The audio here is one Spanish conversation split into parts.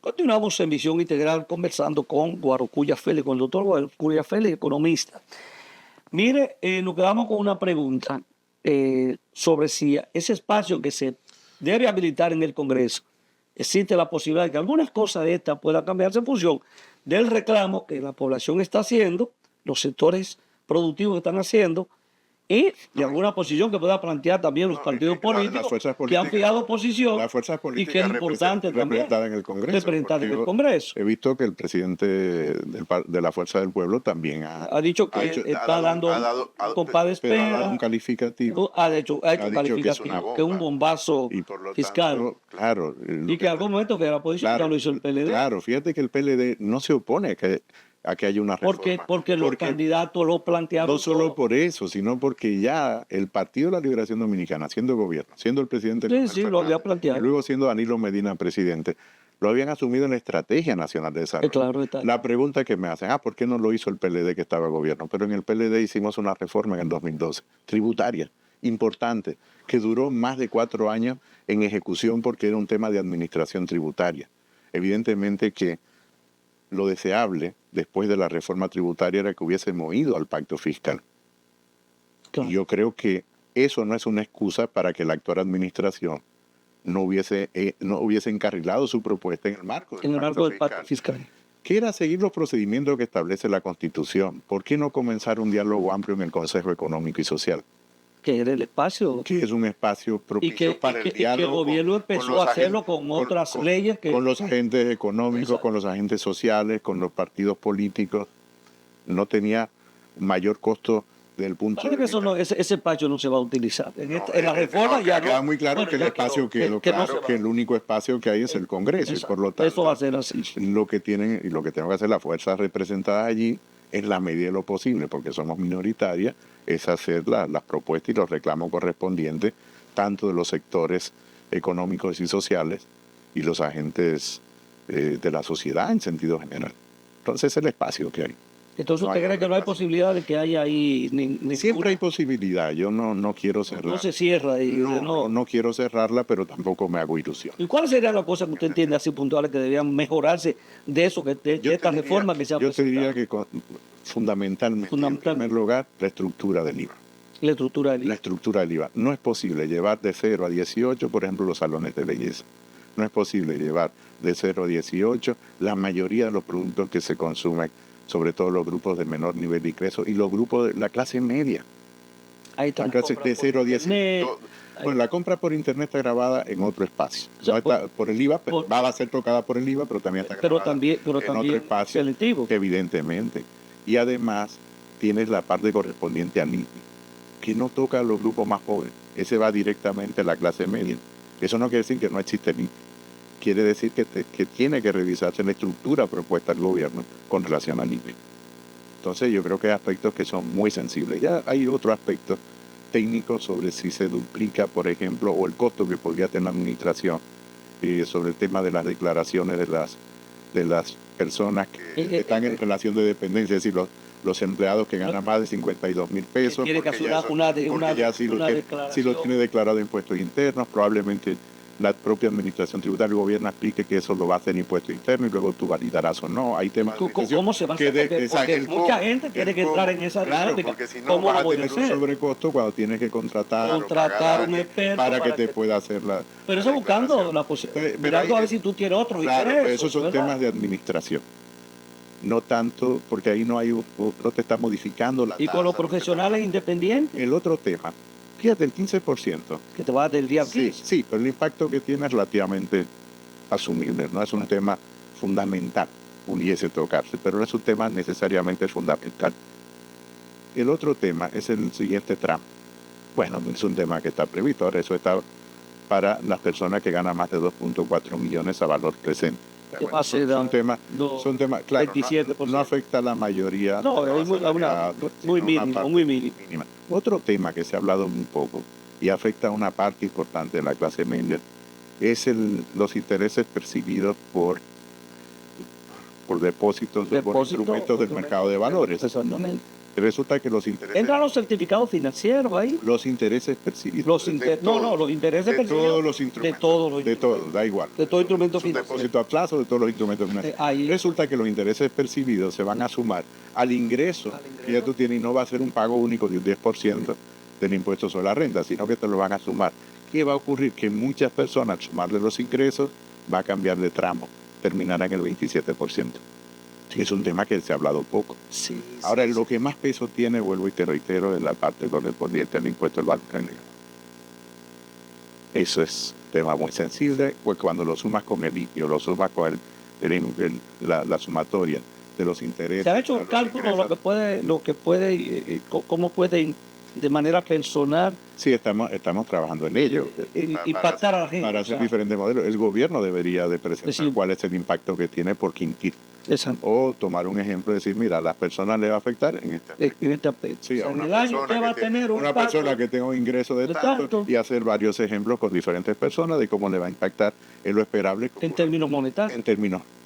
Continuamos en Visión Integral conversando con Guarocuya Félix, con el doctor Guarocuya Félix, economista. Mire, nos quedamos con una pregunta sobre si ese espacio que se debe habilitar en el Congreso, existe la posibilidad de que algunas cosas de estas puedan cambiarse en función del reclamo que la población está haciendo, los sectores productivos que están haciendo, y de alguna posición que pueda plantear también los partidos políticos que han fijado posición las fuerzas y que es políticas importante también representadas en el Congreso. representar en el Congreso. He visto que el presidente de la Fuerza del Pueblo también Ha dicho que está dando compadre espera, un calificativo. ha hecho calificativo, que es un bombazo y por lo fiscal. tanto, claro. Y que en algún momento que la oposición ya lo hizo el PLD. Claro, fíjate que el PLD no se opone a que haya una reforma. Porque los candidatos lo plantearon. No solo por eso, sino porque ya el Partido de la Liberación Dominicana, siendo gobierno, siendo el presidente Sí, lo había planteado. y luego siendo Danilo Medina presidente, lo habían asumido en la Estrategia Nacional de Desarrollo. Claro, está. La pregunta que me hacen, ¿por qué no lo hizo el PLD que estaba en gobierno? Pero en el PLD hicimos una reforma en el 2012, tributaria, importante, que duró más de 4 años en ejecución porque era un tema de administración tributaria. Evidentemente que lo deseable después de la reforma tributaria era que hubiésemos ido al pacto fiscal. Claro. Y yo creo que eso no es una excusa para que la actual administración no hubiese encarrilado su propuesta en el marco del pacto fiscal. Que era seguir los procedimientos que establece la Constitución. ¿Por qué no comenzar un diálogo amplio en el Consejo Económico y Social? Que era el espacio. Que es un espacio propicio para el diálogo. Y que el gobierno empezó a hacerlo con otras leyes. Con los agentes económicos, exacto, con los agentes sociales, con los partidos políticos. No tenía mayor costo del punto de vista. Ese espacio no se va a utilizar. En la reforma ya no. Queda muy claro que el espacio que el único espacio que hay es el Congreso. Y por lo tanto, eso va a ser así. Lo que tienen y lo que tengo que hacer las fuerzas representadas allí, en la medida de lo posible, porque somos minoritarias, es hacer las propuestas y los reclamos correspondientes, tanto de los sectores económicos y sociales y los agentes de la sociedad en sentido general. Entonces es el espacio que hay. Entonces usted cree que no hay posibilidad de que haya ahí... Siempre hay posibilidad, yo no quiero cerrarla. No se cierra. No quiero cerrarla, pero tampoco me hago ilusión. ¿Y cuáles serían las cosas que usted entiende así puntuales que debían mejorarse de eso, de esta reforma que se ha presentado? Yo te diría que fundamentalmente, en primer lugar, la estructura del IVA. La estructura del IVA. La estructura del IVA. No es posible llevar de 0 a 18, por ejemplo, los salones de belleza. No es posible llevar de 0 a 18 la mayoría de los productos que se consumen, sobre todo los grupos de menor nivel de ingreso y los grupos de la clase media. Ahí está. La clase de 0 a 10. Bueno, la compra por internet está grabada en otro espacio. No está por el IVA, va a ser tocada por el IVA, pero también está grabada en otro espacio, selectivo. Evidentemente. Y además tienes la parte correspondiente al IVA, que no toca a los grupos más jóvenes. Ese va directamente a la clase media. Eso no quiere decir que no existe el IVA. Quiere decir que tiene que revisarse la estructura propuesta al gobierno con relación al IVA. Entonces yo creo que hay aspectos que son muy sensibles. Ya hay otro aspecto técnico sobre si se duplica, por ejemplo, o el costo que podría tener la administración sobre el tema de las declaraciones de las personas que están en relación de dependencia, es decir, los empleados que ganan más de 52,000 pesos. Tiene que hacer si lo tiene declarado impuestos internos, probablemente la propia administración tributaria, el gobierno explique que eso lo va a hacer impuesto interno y luego tú validarás o no. Hay temas ¿Cómo se va a hacer? Porque mucha gente tiene que entrar en esa dinámica. Porque si no vas a tener un sobrecosto cuando tienes que contratar un experto para que te pueda hacer la... Pero eso buscando la posibilidad. Mirando a ver si tú quieres otro. Claro, pero esos son temas de administración. No tanto, porque ahí no hay no te está modificando la tasa. ¿Y con los profesionales independientes? El otro tema. Fíjate, el 15%. Que te va a dar el día 15. Sí, pero el impacto que tiene es relativamente asumible. No es un tema fundamental, pudiese tocarse, pero no es un tema necesariamente fundamental. El otro tema es el siguiente tramo. Bueno, es un tema que está previsto. Ahora eso está para las personas que ganan más de 2.4 millones a valor presente. Bueno, son temas, claro, 27%. No afecta a la mayoría. No, es muy mínima. Otro tema que se ha hablado muy poco y afecta a una parte importante de la clase media es los intereses percibidos por depósitos, por instrumentos del mercado de valores. resulta que los intereses... Entran los certificados financieros ahí. Los intereses percibidos. Los intereses percibidos. De todos los instrumentos. De todo, da igual. De todo instrumento financiero. Depósito a plazo de todos los instrumentos financieros. Resulta que los intereses percibidos se van a sumar al ingreso que ya tú tienes, y no va a ser un pago único de un 10% del impuesto sobre la renta, sino que te lo van a sumar. ¿Qué va a ocurrir? Que muchas personas, al sumarle los ingresos, va a cambiar de tramo, terminará en el 27%. Sí. Es un tema que se ha hablado poco. Sí, ahora, lo que más peso tiene, vuelvo y te reitero, es la parte correspondiente al impuesto del valor agregado. Eso es un tema muy sensible, pues cuando lo sumas con el IPI o lo sumas con la sumatoria de los intereses. ¿Se ha hecho un cálculo lo que puede, cómo puede de manera personal? Sí, estamos trabajando en ello. Impactar a la gente. Para hacer diferentes modelos. El gobierno debería de presentar cuál es el impacto que tiene por quintil. Exacto. O tomar un ejemplo y decir, mira, a las personas le va a afectar en este aspecto. Sí, en el año usted va a tener una persona que tenga un ingreso de tanto y hacer varios ejemplos con diferentes personas de cómo le va a impactar en lo esperable. En términos monetarios.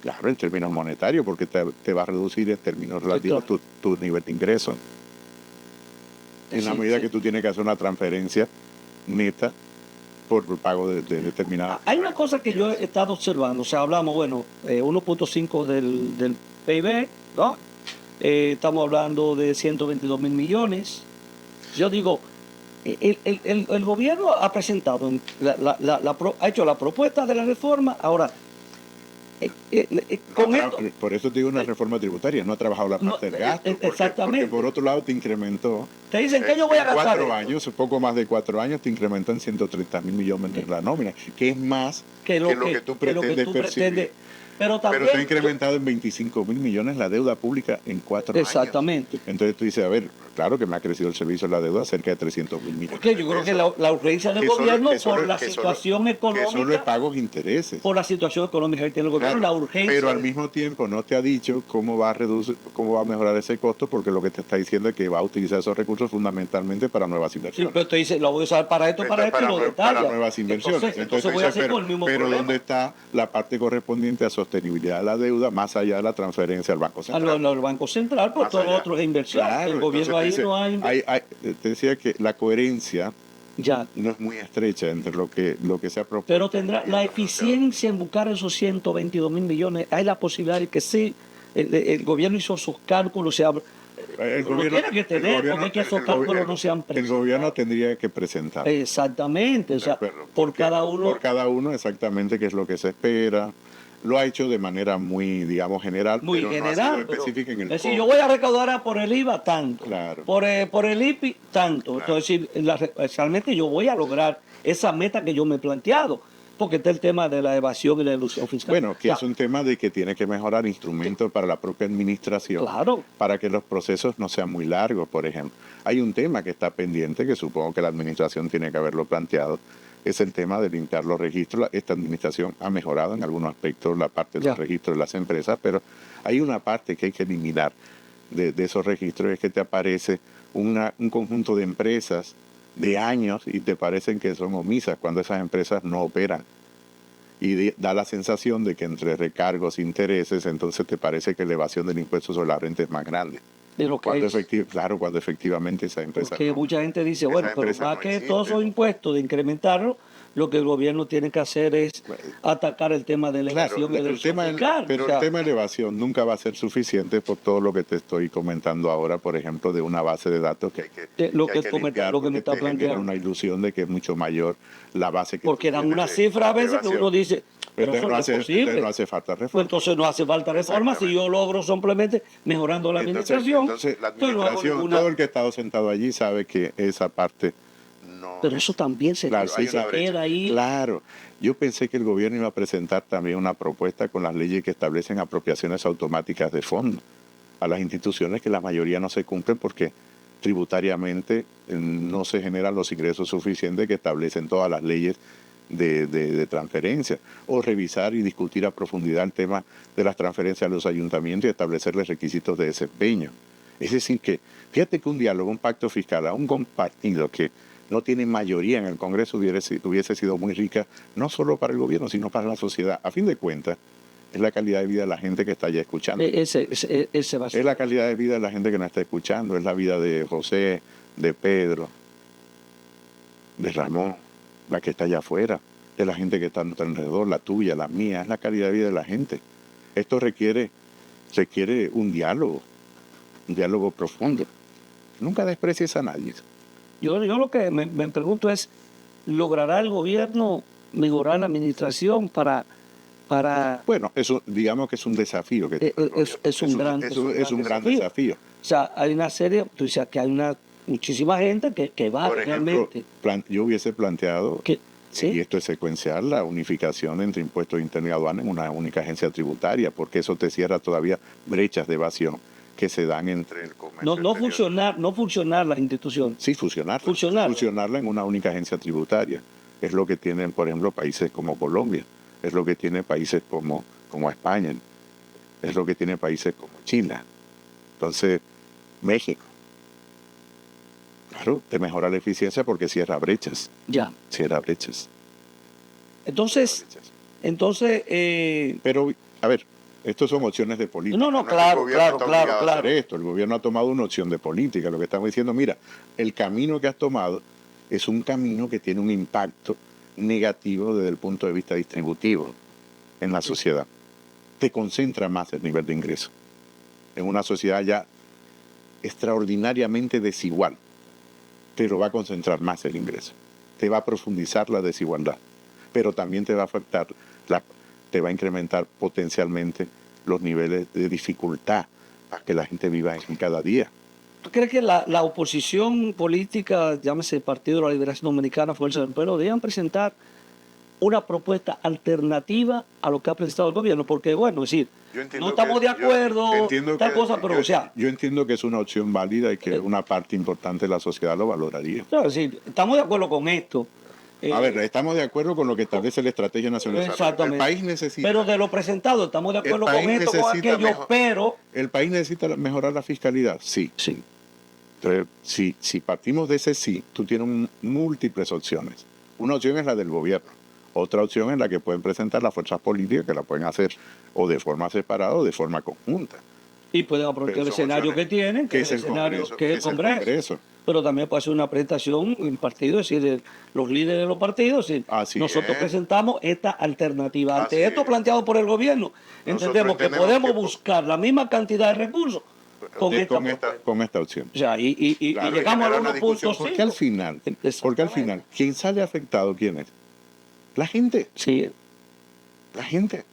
Claro, en términos monetarios, porque te va a reducir en términos relativos tu nivel de ingreso. En la medida que tú tienes que hacer una transferencia neta por pago de determinada... Hay una cosa que yo he estado observando, o sea, hablamos, 1.5 del PIB, ¿no? Estamos hablando de 122 mil millones. Yo digo, el gobierno ha presentado, ha hecho la propuesta de la reforma, ahora... por eso te digo una reforma tributaria, no ha trabajado la parte del gasto. Exactamente. Porque por otro lado te incrementó. Te dicen que yo voy a gastar. 4 años, poco más de 4 años, te incrementó en 130 mil millones de la nómina, que es más que lo que tú pretendes percibir. Pero te ha incrementado en 25 mil millones la deuda pública en 4 años. Exactamente. Entonces tú dices, a ver, claro que me ha crecido el servicio de la deuda cerca de 300 mil millones. Porque yo creo que la urgencia del gobierno por la situación económica. Que solo es pagos e intereses. Por la situación económica que tiene el gobierno, claro, la urgencia. Pero al mismo tiempo no te ha dicho cómo va a mejorar ese costo, porque lo que te está diciendo es que va a utilizar esos recursos fundamentalmente para nuevas inversiones. Sí, pero te dice, lo voy a usar para esto, y lo detalla. Para nuevas inversiones. Entonces voy a hacer con el mismo pero problema. ¿dónde está la parte correspondiente a sostenibilidad de la deuda, más allá de la transferencia al Banco Central? Al Banco Central, por todo lo otro es inversión. Claro, el gobierno ahí no hay... Te decía que la coherencia ya no es muy estrecha entre lo que se ha propuesto. Pero tendrá la eficiencia en buscar esos 122 mil millones. Hay la posibilidad de que sí, el gobierno hizo sus cálculos, se habla. El gobierno tiene que tener, porque es que esos cálculos no se han presentado. El gobierno tendría que presentar. Exactamente, o sea, por cada uno. Por cada uno exactamente qué es lo que se espera. Lo ha hecho de manera muy, digamos, general. Muy pero general. No ha sido específica en el es decir, yo voy a recaudar por el IVA tanto. Claro. Por el IPI tanto. Claro. Entonces, realmente yo voy a lograr esa meta que yo me he planteado. Porque está el tema de la evasión y la ilusión fiscal. Bueno, que es un tema de que tiene que mejorar instrumentos para la propia administración. Claro. Para que los procesos no sean muy largos, por ejemplo. Hay un tema que está pendiente, que supongo que la administración tiene que haberlo planteado, es el tema de limpiar los registros. Esta administración ha mejorado en algunos aspectos la parte de los registros de las empresas, pero hay una parte que hay que eliminar de esos registros, es que te aparece un conjunto de empresas de años y te parecen que son omisas cuando esas empresas no operan. Y da la sensación de que entre recargos e intereses, entonces te parece que la evasión del impuesto sobre la renta es más grande. De lo que claro, cuando efectivamente esa empresa... Porque mucha gente dice, bueno, pero para que todos esos impuestos de incrementarlo, lo que el gobierno tiene que hacer es atacar el tema de la evasión. Pero el tema de la evasión nunca va a ser suficiente por todo lo que te estoy comentando ahora, por ejemplo, de una base de datos que hay que lo que me está planteando. Una ilusión de que es mucho mayor la base que... Porque dan una cifra a veces que uno dice... Pero eso no es posible. No hace falta reforma. Entonces no hace falta reforma si yo logro simplemente mejorando la administración. Entonces la administración, todo el que ha estado sentado allí sabe que esa parte no... Pero eso también se queda ahí. Claro. Yo pensé que el gobierno iba a presentar también una propuesta con las leyes que establecen apropiaciones automáticas de fondos a las instituciones, que la mayoría no se cumplen porque tributariamente no se generan los ingresos suficientes que establecen todas las leyes de transferencia, o revisar y discutir a profundidad el tema de las transferencias a los ayuntamientos y establecerles requisitos de desempeño. Es decir que, fíjate que un diálogo, un pacto fiscal a un partido que no tiene mayoría en el Congreso hubiese sido muy rica, no solo para el gobierno, sino para la sociedad. A fin de cuentas, es la calidad de vida de la gente que está allá escuchando. Ese va a ser. Es la calidad de vida de la gente que nos está escuchando, es la vida de José, de Pedro, de Ramón, la que está allá afuera, de la gente que está a nuestro alrededor, la tuya, la mía, es la calidad de vida de la gente. Esto requiere un diálogo profundo. Nunca desprecies a nadie. Yo lo que me pregunto es, ¿logrará el gobierno mejorar la administración para Bueno, eso digamos que es un desafío. Es un gran desafío. O sea, hay una serie, tú dices que hay muchísima gente que va Por ejemplo, realmente. Yo hubiese planteado, ¿sí? y esto es secuencial, la unificación entre impuestos internos y aduanas en una única agencia tributaria, porque eso te cierra todavía brechas de evasión que se dan entre el comercio. No funcionar las instituciones. Sí, funcionarla en una única agencia tributaria. Es lo que tienen, por ejemplo, países como Colombia, es lo que tiene países como España, es lo que tiene países como Chile. Entonces, México. Claro, te mejora la eficiencia porque cierra brechas. Ya. Cierra brechas. Entonces, pero, a ver, estos son opciones de política. No, claro. Esto. El gobierno ha tomado una opción de política. Lo que estamos diciendo, mira, el camino que has tomado es un camino que tiene un impacto negativo desde el punto de vista distributivo en la sociedad. Te concentra más el nivel de ingreso. En una sociedad ya extraordinariamente desigual, te lo va a concentrar más el ingreso. Te va a profundizar la desigualdad, pero también te va a afectar, te va a incrementar potencialmente los niveles de dificultad para que la gente viva en cada día. ¿Tú crees que la oposición política, llámese Partido de la Liberación Dominicana, Fuerza del Pueblo, deberían presentar una propuesta alternativa a lo que ha presentado el gobierno? Porque, bueno, es decir, no estamos de acuerdo, tal cosa, pero, o sea... Yo entiendo que es una opción válida y que una parte importante de la sociedad lo valoraría. Claro, es decir, estamos de acuerdo con esto. A ver, estamos de acuerdo con lo que establece la Estrategia Nacional de Desarrollo. Exactamente. El país necesita... Pero de lo presentado, estamos de acuerdo con esto, con aquello, pero... ¿El país necesita mejorar la fiscalidad? Sí. Entonces, si partimos de ese sí, tú tienes múltiples opciones. Una opción es la del gobierno. Otra opción es la que pueden presentar las fuerzas políticas, que la pueden hacer o de forma separada o de forma conjunta. Y pueden aprovechar el escenario que tienen, que es el Congreso. Pero también puede ser una presentación en partido, es decir, los líderes de los partidos. Nosotros presentamos esta alternativa. Ante esto planteado por el gobierno, entendemos que podemos buscar la misma cantidad de recursos con esta opción. O sea, y llegamos a unos puntos. Porque al final, ¿quién sale afectado? ¿Quién es? La gente. Sí. La gente.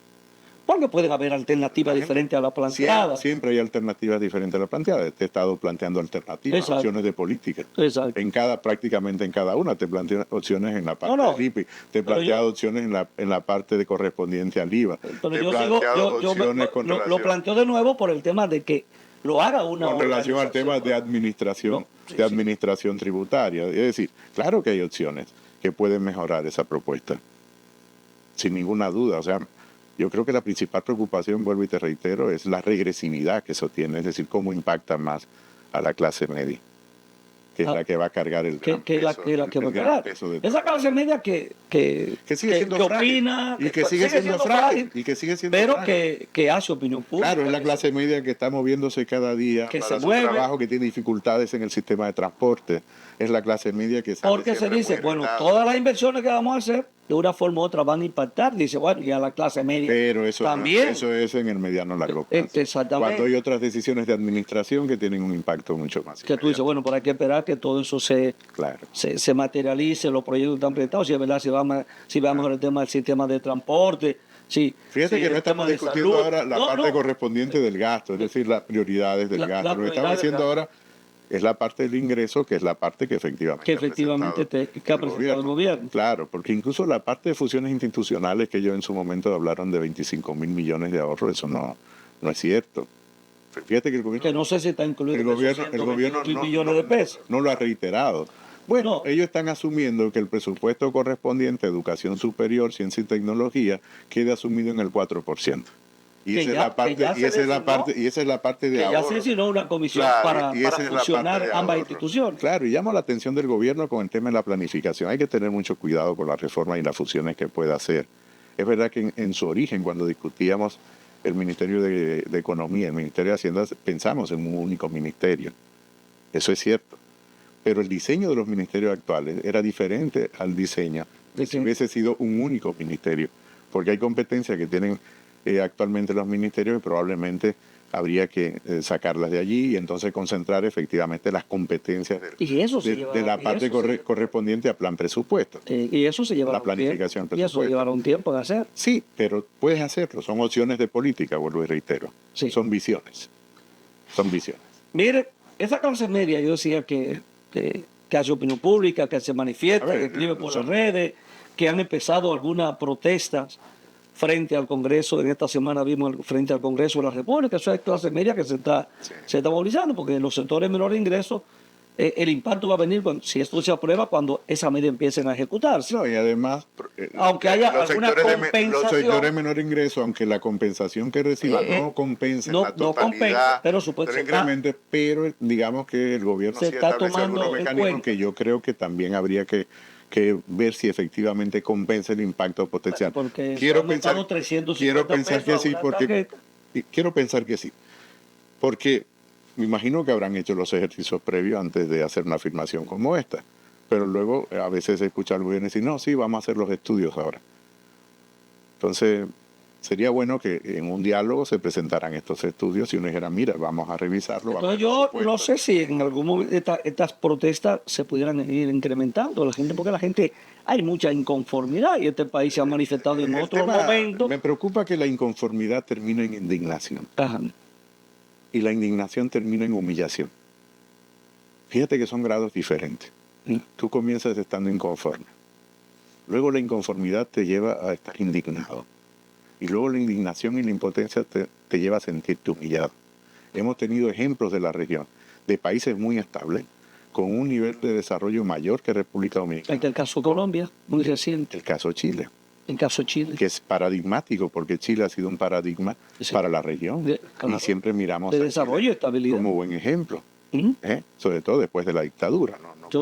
Porque pueden haber alternativas diferentes a la planteada. Siempre hay alternativas diferentes a la planteada. Te he estado planteando alternativas, opciones de política. Exacto. Prácticamente en cada una te planteo opciones en la parte del IPI, te he planteado opciones en la parte de correspondiente al IVA. Pero yo lo planteo de nuevo por el tema de que lo haga una con relación al tema de administración, administración tributaria. Es decir, claro que hay opciones que pueden mejorar esa propuesta, sin ninguna duda. O sea, yo creo que la principal preocupación, vuelvo y te reitero, es la regresividad que eso tiene, es decir, cómo impacta más a la clase media, que es la que va a cargar el gran peso. Esa clase media que sigue siendo opina, y que sigue siendo frágil, pero que hace opinión pública. Claro, es la clase media que está moviéndose cada día, que para se mueve, trabajo, que tiene dificultades en el sistema de transporte. Es la clase media que sale. Porque se dice, bueno, todas las inversiones que vamos a hacer, de una forma u otra van a impactar. Dice, bueno, y a la clase media. Pero eso también. Eso es en el mediano largo plazo. Exactamente. Cuando hay otras decisiones de administración que tienen un impacto mucho más. Que tú dices, bueno, pero hay que esperar que todo eso se materialice, los proyectos están presentados, si es verdad, si va a mejorar el tema del sistema de transporte. Sí, fíjate que no estamos discutiendo ahora la parte correspondiente del gasto, es decir, las prioridades del gasto. Lo que estamos haciendo ahora es la parte del ingreso, que es la parte que efectivamente ha presentado el gobierno. Claro, porque incluso la parte de fusiones institucionales que ellos en su momento hablaron de 25.000 millones de ahorros, eso no es cierto. Fíjate que el gobierno... Que no sé si está incluido el gobierno millones de pesos. No lo ha reiterado. Bueno, ellos están asumiendo que el presupuesto correspondiente a educación superior, ciencia y tecnología quede asumido en el 4%. Y esa es la parte de ahorro. Ya se designó una comisión para fusionar ambas instituciones. Claro, y llamo la atención del gobierno con el tema de la planificación. Hay que tener mucho cuidado con las reformas y las fusiones que pueda hacer Es verdad que en su origen, cuando discutíamos el Ministerio de Economía, el Ministerio de Hacienda, pensamos en un único ministerio. Eso es cierto. Pero el diseño de los ministerios actuales era diferente al diseño de si hubiese sido un único ministerio. Porque hay competencias que tienen actualmente los ministerios y probablemente habría que sacarlas de allí y entonces concentrar efectivamente las competencias de la parte correspondiente al plan presupuesto. Y eso se lleva la planificación presupuestaria. Y eso llevará un tiempo de hacer. Sí, pero puedes hacerlo. Son opciones de política, vuelvo y reitero. Sí. Son visiones. Son visiones. Mire, esa clase media, yo decía que hace opinión pública, que se manifiesta, que escribe por las redes, que han empezado algunas protestas frente al Congreso. En esta semana vimos frente al Congreso de la República. Eso es clase media que se está movilizando, porque en los sectores menores de ingresos el impacto va a venir si esto se aprueba cuando esa medida empiecen a ejecutarse. No, y además, aunque haya alguna compensación, los sectores de menor ingreso, aunque la compensación que reciban no compense la totalidad del incremento, pero digamos que el gobierno se está tomando algunos mecanismos que yo creo que también habría que ver si efectivamente compensa el impacto potencial. Porque quiero pensar que sí, porque me imagino que habrán hecho los ejercicios previos antes de hacer una afirmación como esta, pero luego a veces se escucha al gobierno decir, no, sí, vamos a hacer los estudios ahora. Entonces, sería bueno que en un diálogo se presentaran estos estudios y uno dijera, mira, vamos a revisarlo. Entonces yo no sé si en algún momento estas protestas se pudieran ir incrementando la gente, porque la gente, hay mucha inconformidad y este país se ha manifestado en otros momentos. Me preocupa que la inconformidad termine en indignación. Ajá. Y la indignación termina en humillación. Fíjate que son grados diferentes. Tú comienzas estando inconforme. Luego la inconformidad te lleva a estar indignado. Y luego la indignación y la impotencia te lleva a sentirte humillado. Hemos tenido ejemplos de la región, de países muy estables, con un nivel de desarrollo mayor que República Dominicana. El caso Colombia, muy reciente. El caso Chile. En caso Chile. Que es paradigmático, porque Chile ha sido un paradigma para la región. Y siempre miramos de desarrollo y estabilidad como buen ejemplo. Sobre todo después de la dictadura,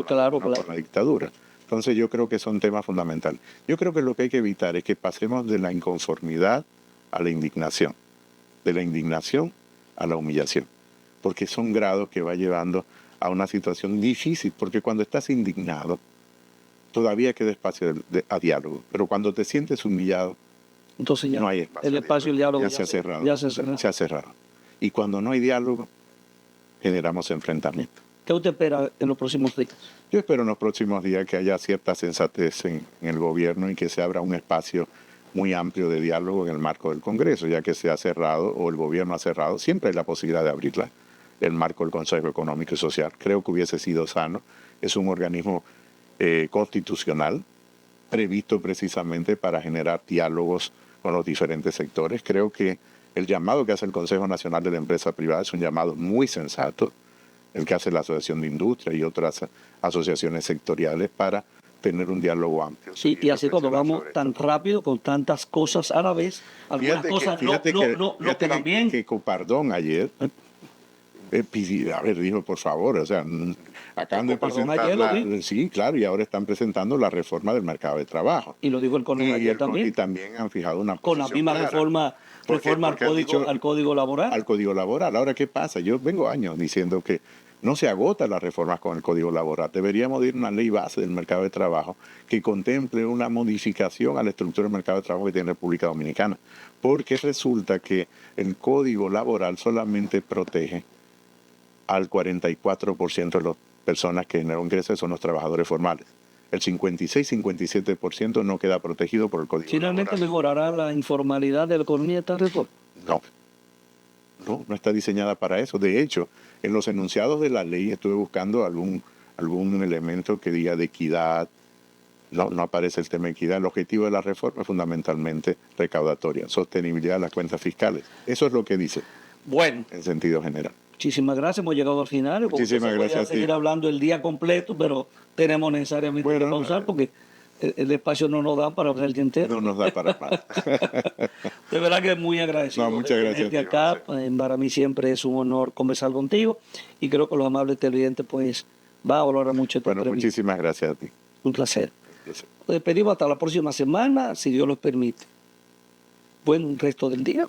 claro. Por la dictadura. Entonces yo creo que son temas fundamentales. Yo creo que lo que hay que evitar es que pasemos de la inconformidad a la indignación, de la indignación a la humillación, porque son grados que va llevando a una situación difícil, porque cuando estás indignado, todavía queda espacio a diálogo, pero cuando te sientes humillado, entonces ya no hay espacio. El espacio del diálogo ya se ha cerrado. Se ha cerrado. Y cuando no hay diálogo, generamos enfrentamiento. ¿Qué usted espera en los próximos días? Yo espero en los próximos días que haya cierta sensatez en el gobierno y que se abra un espacio muy amplio de diálogo en el marco del Congreso, ya que se ha cerrado o el gobierno ha cerrado. Siempre hay la posibilidad de abrirla, el marco del Consejo Económico y Social. Creo que hubiese sido sano. Es un organismo constitucional previsto precisamente para generar diálogos con los diferentes sectores. Creo que el llamado que hace el Consejo Nacional de la Empresa Privada es un llamado muy sensato, el que hace la Asociación de Industria y otras asociaciones sectoriales para tener un diálogo amplio. Sí, y así cuando vamos tan rápido, con tantas cosas a la vez, algunas cosas no quedan bien. Que Copardón ayer dijo, por favor, o sea, acaban de presentar sí, claro, y ahora están presentando la reforma del mercado de trabajo. Y lo dijo el CONE ayer también. Y también han fijado una con la misma reforma al Código Laboral. Al Código Laboral. Ahora, ¿qué pasa? Yo vengo años diciendo que no se agotan las reformas con el Código Laboral. Deberíamos ir a una ley base del mercado de trabajo que contemple una modificación a la estructura del mercado de trabajo que tiene República Dominicana. Porque resulta que el Código Laboral solamente protege al 44% de las personas que generan ingresos, son los trabajadores formales. El 56-57% no queda protegido por el Código Laboral. ¿Finalmente mejorará la informalidad de la economía esta reforma? No está diseñada para eso. De hecho, en los enunciados de la ley estuve buscando algún elemento que diga de equidad. No aparece el tema de equidad. El objetivo de la reforma es fundamentalmente recaudatoria, sostenibilidad de las cuentas fiscales. Eso es lo que dice. Bueno. En sentido general. Muchísimas gracias, hemos llegado al final. Muchísimas gracias a ti. Seguir hablando el día completo, pero tenemos necesariamente que pausar porque el espacio no nos da para hablar el día entero. No nos da para más. De verdad que muy agradecido. No, muchas gracias. Acá, para mí siempre es un honor conversar contigo y creo que los amables televidentes pues va a valorar mucho esta entrevista. Muchísimas gracias a ti. Un placer. Nos despedimos hasta la próxima semana, si Dios lo permite. buen resto del día.